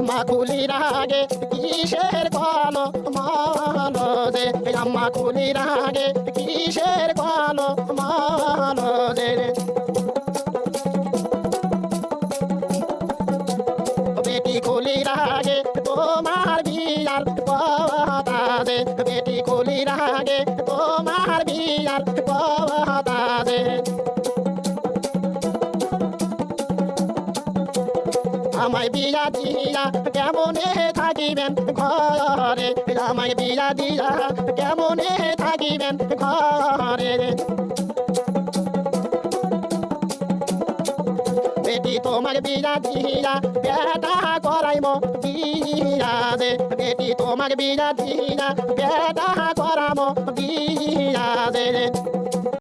জামা খুলির আগে কিসের কলো মালো যে জামা খুলির আগে কিসের কলো মালো যে বেটি খুলির আগে তোমার বিয়ার কথা যে বেটি খুলির আগে তোমার বিয়ার কথা যে আমায় বিয়া দিয়া কেমনে থাকিবেন ঘরে আমায় বিয়া দিয়া কেমনে থাকিবেন ঘরে বেটি তোমার বিয়া দিয়া বেটা করাইব বিয়া দে বেটি তোমার বিয়া দিয়া বেটা করাবো বিয়া দে